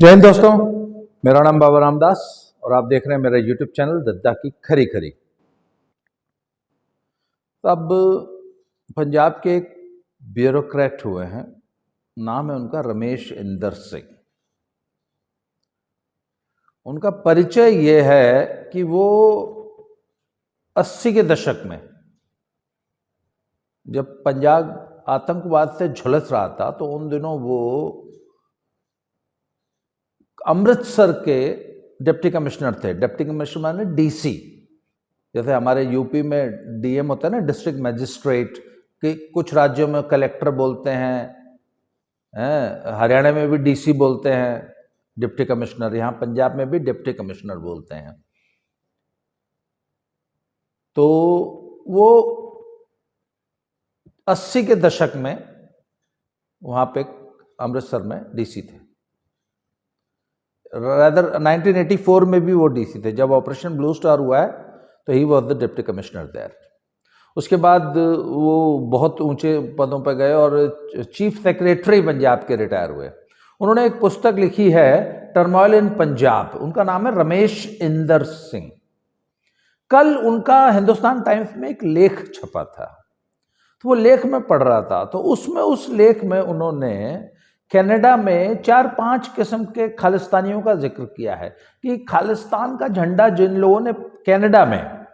जय हिंद दोस्तों, मेरा नाम बाबा रामदास और आप देख रहे हैं मेरा यूट्यूब चैनल दद्दा की खरी खरी। अब पंजाब के एक ब्यूरोक्रेट हुए हैं, नाम है उनका रमेश इंदर सिंह। उनका परिचय ये है कि वो 80 के दशक में जब पंजाब आतंकवाद से झुलस रहा था तो उन दिनों वो अमृतसर के डिप्टी कमिश्नर थे। डिप्टी कमिश्नर माने डीसी, जैसे हमारे यूपी में डीएम होता है ना, डिस्ट्रिक्ट मजिस्ट्रेट, कि कुछ राज्यों में कलेक्टर बोलते हैं, हरियाणा में भी डीसी बोलते हैं डिप्टी कमिश्नर, यहाँ पंजाब में भी डिप्टी कमिश्नर बोलते हैं। तो वो 80 के दशक में वहाँ पे अमृतसर में डीसी थे। रादर 1984 में भी वो डीसी थे। जब ऑपरेशन ब्लू स्टार हुआ है तो he was the deputy commissioner there. उसके बाद वो बहुत ऊंचे पदों पर गए और चीफ सेक्रेटरी पंजाब के रिटायर हुए। उन्होंने एक पुस्तक लिखी है, टर्मोइल इन पंजाब। उनका नाम है रमेश इंदर सिंह। कल उनका हिंदुस्तान टाइम्स में एक लेख छपा था, तो वो लेख में पढ़ रहा था, तो उसमें उस लेख में उन्होंने कनाडा में 4-5 किस्म के खालिस्तानियों का जिक्र किया है कि खालिस्तान का झंडा जिन लोगों ने कनाडा में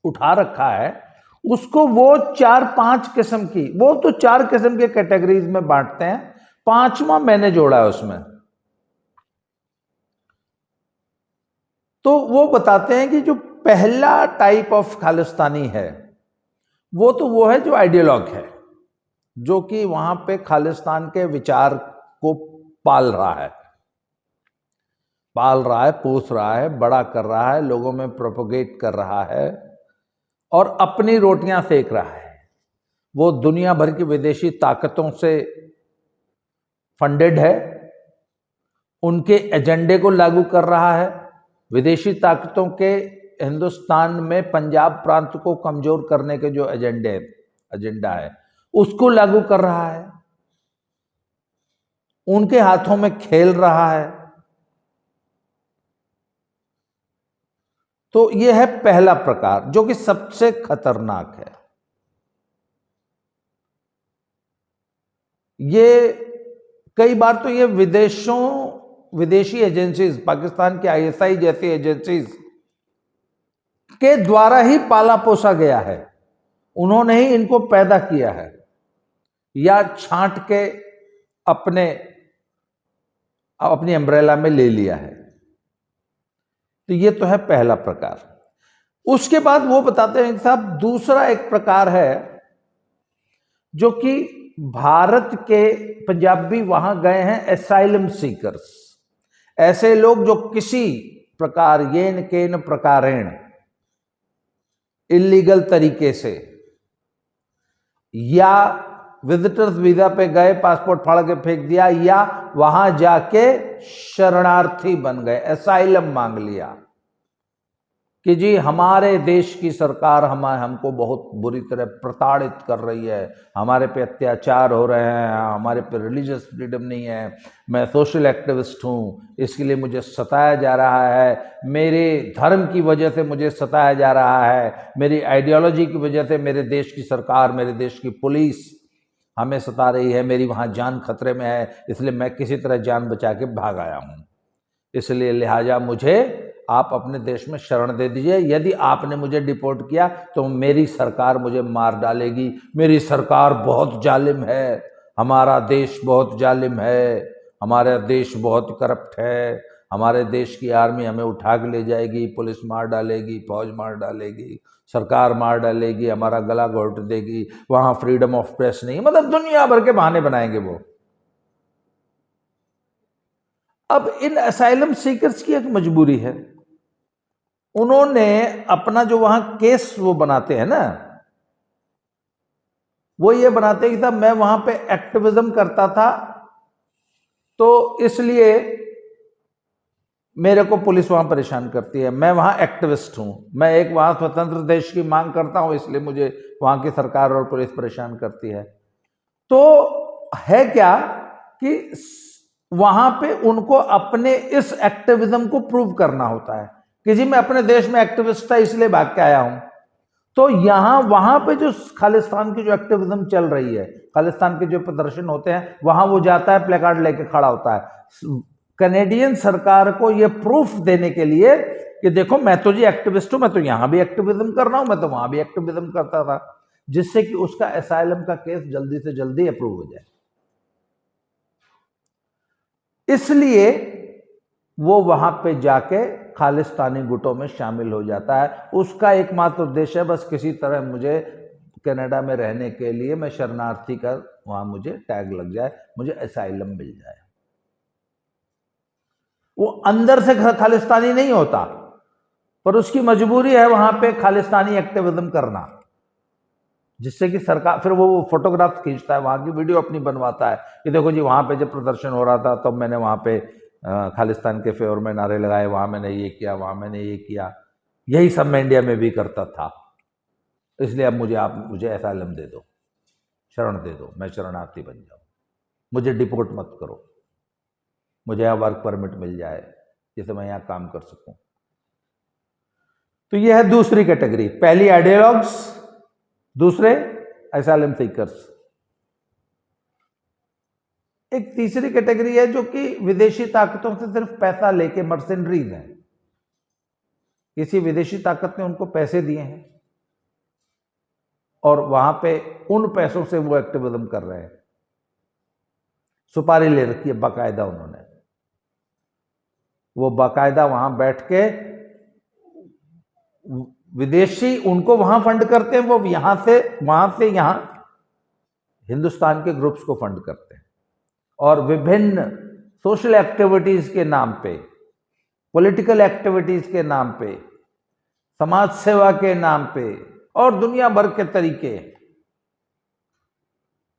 उठा रखा है उसको वो 4-5 किस्म की, वो तो 4 किस्म के कैटेगरीज में बांटते हैं, 5वां मैंने जोड़ा है उसमें। तो वो बताते हैं कि जो पहला टाइप ऑफ खालिस्तानी है वो है जो आइडियोलॉग है, जो कि वहां पे खालिस्तान के विचार को पाल रहा है, पोस रहा है, बड़ा कर रहा है, लोगों में प्रोपोगेट कर रहा है और अपनी रोटियां सेक रहा है। वो दुनिया भर की विदेशी ताकतों से फंडेड है, उनके एजेंडे को लागू कर रहा है। विदेशी ताकतों के हिंदुस्तान में पंजाब प्रांत को कमजोर करने के जो एजेंडा है उसको लागू कर रहा है, उनके हाथों में खेल रहा है। तो यह है पहला प्रकार, जो कि सबसे खतरनाक है। ये कई बार तो ये विदेशी एजेंसीज, पाकिस्तान की आईएसआई जैसी एजेंसीज के द्वारा ही पाला पोसा गया है, उन्होंने ही इनको पैदा किया है या छांट के अपनी अम्ब्रेला में ले लिया है। तो ये तो है पहला प्रकार। उसके बाद वो बताते हैं साहब, दूसरा एक प्रकार है जो कि भारत के पंजाबी वहां गए हैं, एसाइलम सीकर्स, ऐसे लोग जो किसी प्रकार येन केन प्रकारेण इलीगल तरीके से या विजिटर्स वीजा पे गए, पासपोर्ट फाड़ के फेंक दिया, या वहां जाके शरणार्थी बन गए, एसाइलम मांग लिया कि जी हमारे देश की सरकार हमको बहुत बुरी तरह प्रताड़ित कर रही है, हमारे पे अत्याचार हो रहे हैं, हमारे पे रिलीजियस फ्रीडम नहीं है, मैं सोशल एक्टिविस्ट हूँ, इसके लिए मुझे सताया जा रहा है, मेरे धर्म की वजह से मुझे सताया जा रहा है, मेरी आइडियोलॉजी की वजह से मेरे देश की सरकार, मेरे देश की पुलिस हमें सता रही है, मेरी वहाँ जान खतरे में है, इसलिए मैं किसी तरह जान बचा के भाग आया हूँ, इसलिए लिहाजा मुझे आप अपने देश में शरण दे दीजिए। यदि आपने मुझे डिपोर्ट किया तो मेरी सरकार मुझे मार डालेगी, मेरी सरकार बहुत जालिम है, हमारा देश बहुत जालिम है, हमारा देश बहुत करप्ट है, हमारे देश की आर्मी हमें उठा के ले जाएगी, पुलिस मार डालेगी, फौज मार डालेगी, सरकार मार डालेगी, हमारा गला घोट देगी, वहां फ्रीडम ऑफ प्रेस नहीं, मतलब दुनिया भर के बहाने बनाएंगे वो। अब इन असाइलम सीकर्स की एक मजबूरी है, उन्होंने अपना जो वहां केस वो बनाते हैं ना, वो ये बनाते हैं कि साहब मैं वहां पे एक्टिविज्म करता था तो इसलिए मेरे को पुलिस वहां परेशान करती है, मैं वहां एक्टिविस्ट हूं, मैं एक वहां स्वतंत्र देश की मांग करता हूं, इसलिए मुझे वहां की सरकार और पुलिस परेशान करती है। तो है क्या कि वहां पे उनको अपने इस एक्टिविज्म को प्रूव करना होता है कि जी मैं अपने देश में एक्टिविस्ट था इसलिए भाग के आया हूं। तो यहां वहां पे जो खालिस्तान की जो एक्टिविज्म चल रही है, खालिस्तान के जो प्रदर्शन होते हैं, वहां वो जाता है प्लेकार्ड लेके खड़ा होता है कनेडियन सरकार को ये प्रूफ देने के लिए कि देखो मैं तो जी एक्टिविस्ट हूं, मैं तो यहां भी एक्टिविज्म कर रहा हूं, मैं तो वहां भी एक्टिविज्म करता था, जिससे कि उसका एसाइलम का केस जल्दी से जल्दी अप्रूव हो जाए। इसलिए वो वहां पे जाके खालिस्तानी गुटों में शामिल हो जाता है। उसका एकमात्र उद्देश्य है बस किसी तरह मुझे कनाडा में रहने के लिए मैं शरणार्थी का वहां मुझे टैग लग जाए, मुझे एसाइलम मिल जाए। वो अंदर से खालिस्तानी नहीं होता, पर उसकी मजबूरी है वहां पे खालिस्तानी एक्टिविज्म करना, जिससे कि सरकार फिर वो फोटोग्राफ खींचता है, वहां की वीडियो अपनी बनवाता है कि देखो जी वहां पे जब प्रदर्शन हो रहा था तब मैंने वहां पे खालिस्तान के फेवर में नारे लगाए, वहां मैंने ये किया, वहां मैंने ये किया, यही सब मैं इंडिया में भी करता था, इसलिए अब मुझे एसाइलम दे दो, शरण दे दो, मैं शरणार्थी बन जाऊं, मुझे डिपोर्ट मत करो, मुझे यहाँ वर्क परमिट मिल जाए जिससे मैं यहाँ काम कर सकूं। तो यह है दूसरी कैटेगरी, पहली आइडियोलॉग्स, दूसरे एसाइलम सीकर्स। एक तीसरी कैटेगरी है जो कि विदेशी ताकतों से सिर्फ पैसा लेके मर्सेनरीज हैं, किसी विदेशी ताकत ने उनको पैसे दिए हैं और वहां पे उन पैसों से वो एक्टिविज्म कर रहे हैं, सुपारी ले रखी है बाकायदा उन्होंने, वो बाकायदा वहां बैठ के विदेशी उनको वहां फंड करते हैं, वो वहां से यहां हिंदुस्तान के ग्रुप्स को फंड करते हैं और विभिन्न सोशल एक्टिविटीज के नाम पे, पॉलिटिकल एक्टिविटीज के नाम पे, समाज सेवा के नाम पे और दुनिया भर के तरीके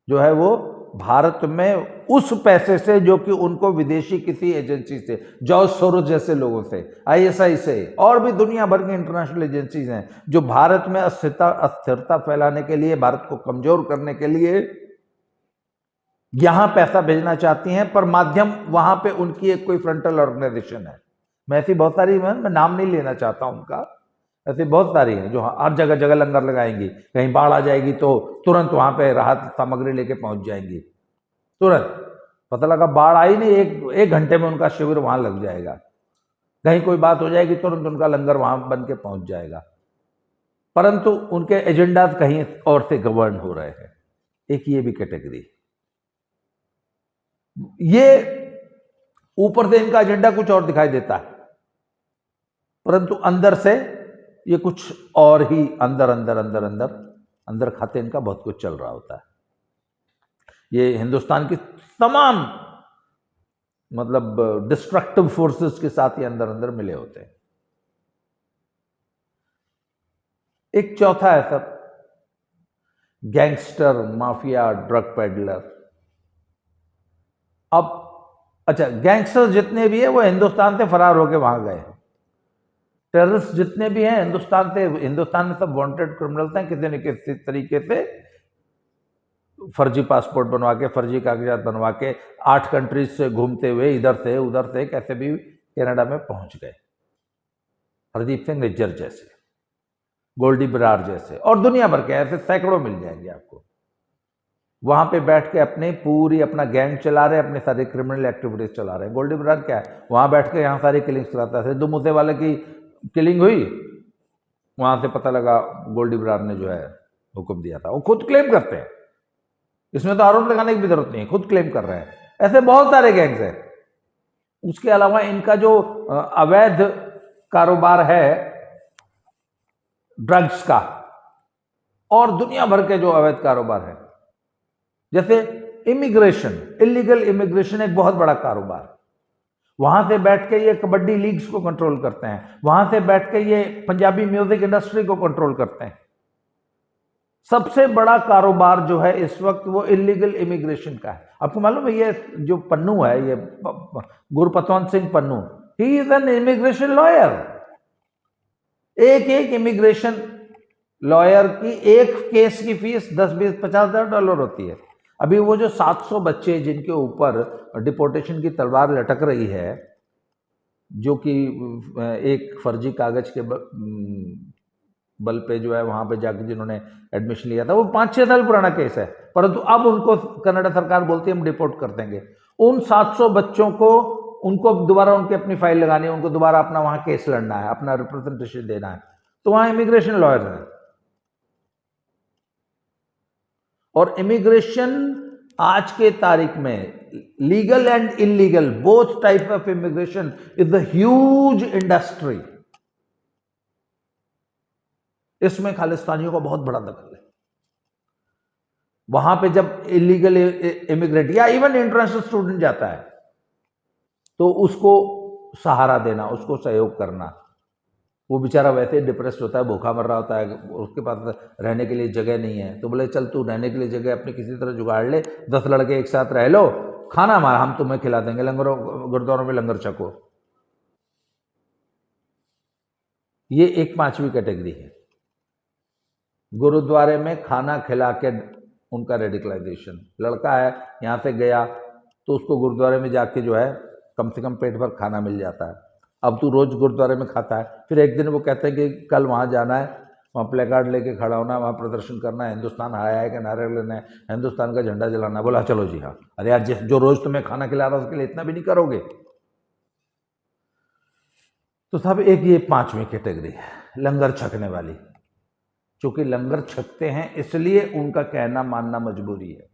जो है वो भारत में उस पैसे से जो कि उनको विदेशी किसी एजेंसी से, जॉर्ज सोरोस जैसे लोगों से, आईएसआई से और भी दुनिया भर की इंटरनेशनल एजेंसीज हैं जो भारत में अस्थिरता फैलाने के लिए, भारत को कमजोर करने के लिए यहां पैसा भेजना चाहती हैं, पर माध्यम वहां पे उनकी एक कोई फ्रंटल ऑर्गेनाइजेशन है। मैं ऐसी बहुत सारी, मैं नाम नहीं लेना चाहता उनका, ऐसी बहुत सारी हैं जो हर जगह जगह लंगर लगाएंगी, कहीं बाढ़ आ जाएगी तो तुरंत वहां पे राहत सामग्री लेके पहुंच जाएंगी, तुरंत पता लगा बाढ़ आई नहीं, एक घंटे में उनका शिविर वहां लग जाएगा, कहीं कोई बात हो जाएगी तुरंत उनका लंगर वहां बन के पहुंच जाएगा, परंतु उनके एजेंडा कहीं और से गवर्न हो रहे हैं। एक ये भी कैटेगरी, ये ऊपर से इनका एजेंडा कुछ और दिखाई देता है, परंतु अंदर से ये कुछ और ही अंदर अंदर अंदर अंदर अंदर खाते इनका बहुत कुछ चल रहा होता है। ये हिंदुस्तान की तमाम मतलब डिस्ट्रक्टिव फोर्सेस के साथ ये अंदर अंदर मिले होते हैं। एक चौथा है sir, gangster, mafia, drug peddler. अब अच्छा, गैंगस्टर जितने भी है वो हिंदुस्तान से फरार होके वहां गए, टेररिस्ट जितने भी हैं हिंदुस्तान में सब वांटेड क्रिमिनल्स हैं, किसी न किसी तरीके से फर्जी पासपोर्ट बनवा के, फर्जी कागजात बनवा के 8 कंट्रीज से घूमते हुए इधर से उधर से कैसे भी कनाडा में पहुंच गए। हरदीप सिंह निज्जर जैसे, गोल्डी बरार जैसे और दुनिया भर के ऐसे सैकड़ों मिल जाएंगे आपको। वहां पे बैठ के अपना गैंग चला रहे, अपने सारे क्रिमिनल एक्टिविटीज चला रहे हैं। गोल्डी बरार क्या है, वहां बैठ के यहाँ सारी किलिंग्स चलाता है। सिद्धू मूसेवाले की किलिंग हुई, वहां से पता लगा गोल्डी बरार ने जो है हुक्म दिया था, वो खुद क्लेम करते हैं, इसमें तो आरोप लगाने की भी जरूरत नहीं, खुद क्लेम कर रहे हैं। ऐसे बहुत सारे गैंग्स हैं। उसके अलावा इनका जो अवैध कारोबार है ड्रग्स का और दुनिया भर के जो अवैध कारोबार है, जैसे इमिग्रेशन, इलीगल इमिग्रेशन एक बहुत बड़ा कारोबार, वहां से बैठ के ये कबड्डी लीग्स को कंट्रोल करते हैं, वहां से बैठ के ये पंजाबी म्यूजिक इंडस्ट्री को कंट्रोल करते हैं। सबसे बड़ा कारोबार जो है इस वक्त वो इलीगल इमिग्रेशन का है। आपको मालूम है ये जो पन्नू है, ये Gurpatwant Singh Pannu, he is an immigration lawyer. एक इमिग्रेशन लॉयर की एक केस की फीस $10-20-50 हज़ार होती है। अभी वो जो 700 बच्चे जिनके ऊपर डिपोर्टेशन की तलवार लटक रही है, जो कि एक फर्जी कागज के बल पे जो है वहां पे जाकर जिन्होंने एडमिशन लिया था, वो 5-6 साल पुराना केस है, परंतु अब उनको कनाडा सरकार बोलती है हम डिपोर्ट कर देंगे। उन 700 बच्चों को, उनको दोबारा उनकी अपनी फाइल लगानी है, उनको दोबारा अपना वहां केस लड़ना है, अपना रिप्रेजेंटेशन देना है, तो वहां इमिग्रेशन लॉयर है। और इमिग्रेशन आज के तारीख में legal and illegal both type of immigration is the huge industry. इसमें खालिस्तानियों का बहुत बड़ा दखल है। वहां पे जब इलीगल इमिग्रेंट या इवन इंटरनेशनल स्टूडेंट जाता है तो उसको सहारा देना, उसको सहयोग करना। वो बेचारा वैसे ही डिप्रेस्ड होता है, भूखा मर रहा होता है, उसके पास रहने के लिए जगह नहीं है, तो बोले चल तू रहने के लिए जगह अपनी किसी तरह जुगाड़ ले, 10 लड़के एक साथ रह लो, खाना हमारा हम तुम्हें खिला देंगे, लंगरों गुरुद्वारों में लंगर छको। ये एक 5वीं कैटेगरी है, गुरुद्वारे में खाना खिला के उनका रेडिकलाइजेशन। लड़का है यहाँ से गया तो उसको गुरुद्वारे में जाके जो है कम से कम पेट भर खाना मिल जाता है। अब तू रोज गुरुद्वारे में खाता है, फिर एक दिन वो कहते हैं कि कल वहाँ जाना है, वहाँ प्ले कार्ड लेके खड़ा होना है, वहाँ प्रदर्शन करना है, हिंदुस्तान आया है के नारे लेना है, हिंदुस्तान का झंडा जलाना है। बोला चलो जी हाँ। अरे यार जो रोज तुम्हें खाना खिला रहा है उसके लिए इतना भी नहीं करोगे? तो साहब एक ये 5वीं कैटेगरी है, लंगर छकने वाली। चूंकि लंगर छकते हैं इसलिए उनका कहना मानना मजबूरी है।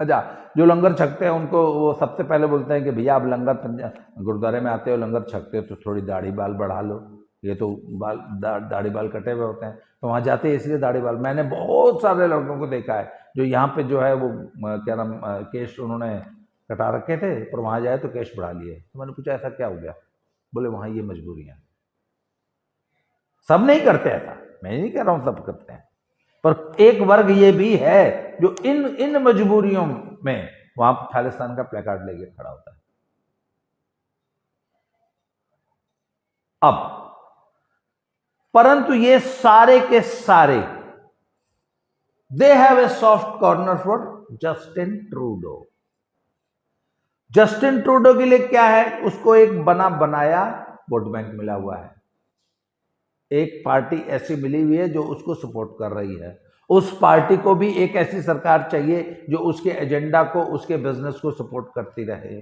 अच्छा, जो लंगर छकते हैं उनको वो सबसे पहले बोलते हैं कि भैया आप लंगर गुरुद्वारे में आते हो, लंगर छकते हो तो थोड़ी दाढ़ी बाल बढ़ा लो, ये तो बाल दाढ़ी बाल कटे हुए होते हैं, तो वहाँ जाते हैं इसलिए दाढ़ी बाल। मैंने बहुत सारे लड़कों को देखा है जो यहाँ पे जो है वो क्या नाम केश उन्होंने कटा रखे थे, पर वहाँ जाए तो केश बढ़ा लिए। तो मैंने पूछा ऐसा क्या हो गया? बोले वहाँ ये मजबूरियाँ। सब नहीं करते ऐसा, मैं नहीं कह रहा हूँ सब करते हैं, पर एक वर्ग ये भी है जो इन मजबूरियों में वहां खालिस्तान का प्लेकार्ड लेके खड़ा होता है। अब परंतु ये सारे के सारे they have a soft corner for Justin Trudeau. Justin Trudeau के लिए क्या है? उसको एक बना बनाया वोट बैंक मिला हुआ है, एक पार्टी ऐसी मिली हुई है जो उसको सपोर्ट कर रही है। उस पार्टी को भी एक ऐसी सरकार चाहिए जो उसके एजेंडा को, उसके बिजनेस को सपोर्ट करती रहे।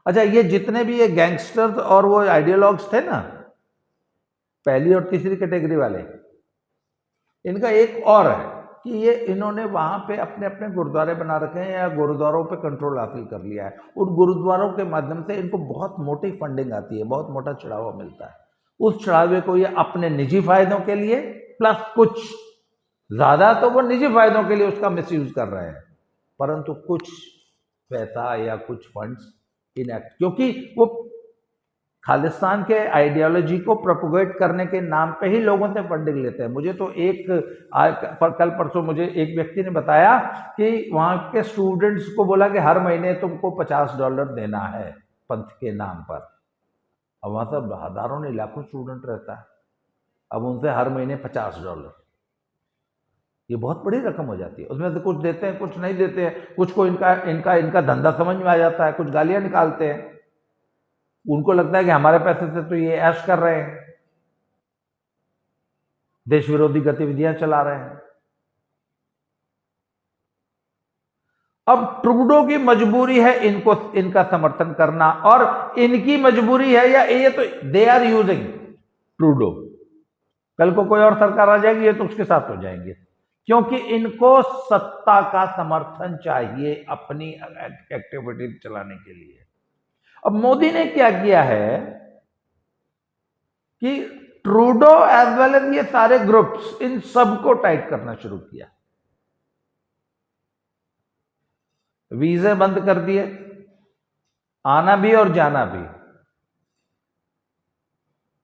अच्छा, ये जितने भी ये गैंगस्टर्स और वो आइडियोलॉग्स थे ना, पहली और तीसरी कैटेगरी वाले, इनका एक और है कि ये इन्होंने वहां पे अपने अपने गुरुद्वारे बना रखे हैं या गुरुद्वारों पे कंट्रोल हासिल कर लिया है। उन गुरुद्वारों के माध्यम से इनको बहुत मोटी फंडिंग आती है, बहुत मोटा चढ़ावा मिलता है। उस चढ़ावे को ये अपने निजी फायदों के लिए, प्लस कुछ ज्यादा तो वो निजी फायदों के लिए उसका मिसयूज कर रहे हैं, परंतु कुछ पैसा या कुछ फंड्स इनएक्ट, क्योंकि वो खालिस्तान के आइडियोलॉजी को प्रोपोगेट करने के नाम पे ही लोगों से फंडिंग लेते हैं। मुझे तो कल परसों मुझे एक व्यक्ति ने बताया कि वहां के स्टूडेंट्स को बोला कि हर महीने तुमको $50 देना है पंथ के नाम पर। अब वहां सब हजारों नहीं लाखों स्टूडेंट रहता है, अब उनसे हर महीने $50, ये बहुत बड़ी रकम हो जाती है। उसमें से कुछ देते हैं, कुछ नहीं देते हैं, कुछ को इनका धंधा समझ में आ जाता है, कुछ गालियां निकालते हैं, उनको लगता है कि हमारे पैसे से तो ये ऐश कर रहे हैं, देश विरोधी गतिविधियां चला रहे हैं। अब ट्रूडो की मजबूरी है इनको इनका समर्थन करना, और इनकी मजबूरी है या ये तो दे आर यूजिंग ट्रूडो। कल को कोई और सरकार आ जाएगी, ये तो उसके साथ हो जाएंगे, क्योंकि इनको सत्ता का समर्थन चाहिए अपनी एक्टिविटी चलाने के लिए। अब मोदी ने क्या किया है कि ट्रूडो एज वेल एज ये सारे ग्रुप्स, इन सबको टाइट करना शुरू किया। वीजे बंद कर दिए, आना भी और जाना भी,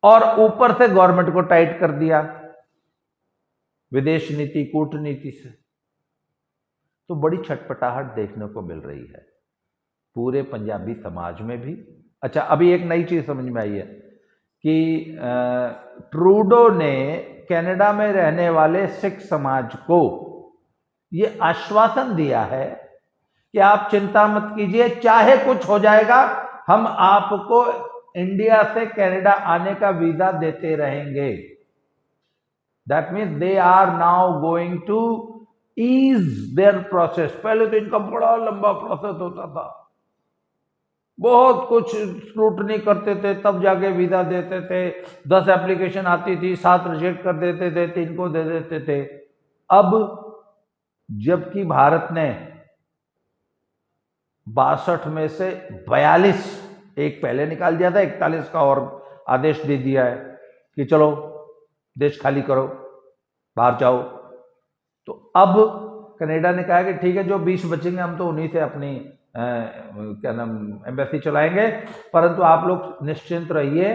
और ऊपर से गवर्नमेंट को टाइट कर दिया विदेश नीति, कूटनीति से। तो बड़ी छटपटाहट देखने को मिल रही है पूरे पंजाबी समाज में भी। अच्छा, अभी एक नई चीज समझ में आई है कि ट्रूडो ने कनाडा में रहने वाले सिख समाज को ये आश्वासन दिया है कि आप चिंता मत कीजिए, चाहे कुछ हो जाएगा, हम आपको इंडिया से कनाडा आने का वीजा देते रहेंगे। That means they are now going to ease their process. पहले तो इनका बड़ा लंबा प्रोसेस होता था, बहुत कुछ स्क्रूटनी करते थे, तब जाके वीजा देते थे। 10 एप्लीकेशन आती थी, 7 रिजेक्ट कर देते थे, 3 को दे देते थे। अब जबकि भारत ने 62 में से 42, एक पहले निकाल दिया था, 41 का और आदेश दे दिया है कि चलो देश खाली करो, बाहर जाओ। तो अब कनाडा ने कहा कि ठीक है, जो 20 बचेंगे हम तो उन्हीं से अपनी क्या नाम एम्बेसी चलाएंगे, परंतु आप लोग निश्चिंत रहिए,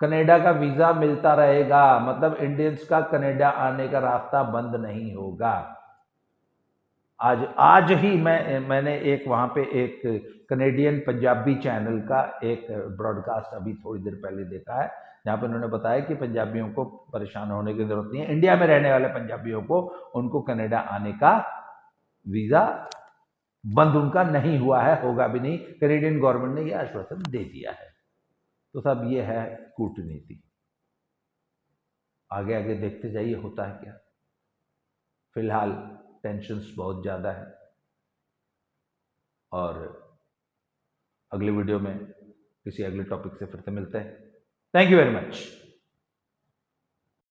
कनाडा का वीजा मिलता रहेगा। मतलब इंडियंस का कनाडा आने का रास्ता बंद नहीं होगा। आज ही मैंने एक वहां पे एक कनेडियन पंजाबी चैनल का एक ब्रॉडकास्ट अभी थोड़ी देर पहले देखा है, जहां पे उन्होंने बताया कि पंजाबियों को परेशान होने की जरूरत नहीं है, इंडिया में रहने वाले पंजाबियों को, उनको कनाडा आने का वीजा बंद उनका नहीं हुआ है, होगा भी नहीं। कैनेडियन गवर्नमेंट ने यह आश्वासन दे दिया है। तो सब ये है कूटनीति। आगे आगे देखते जाइए होता है क्या। फिलहाल टेंशन्स बहुत ज़्यादा है, और अगले वीडियो में किसी अगले टॉपिक से फिर से मिलते हैं। Thank you very much.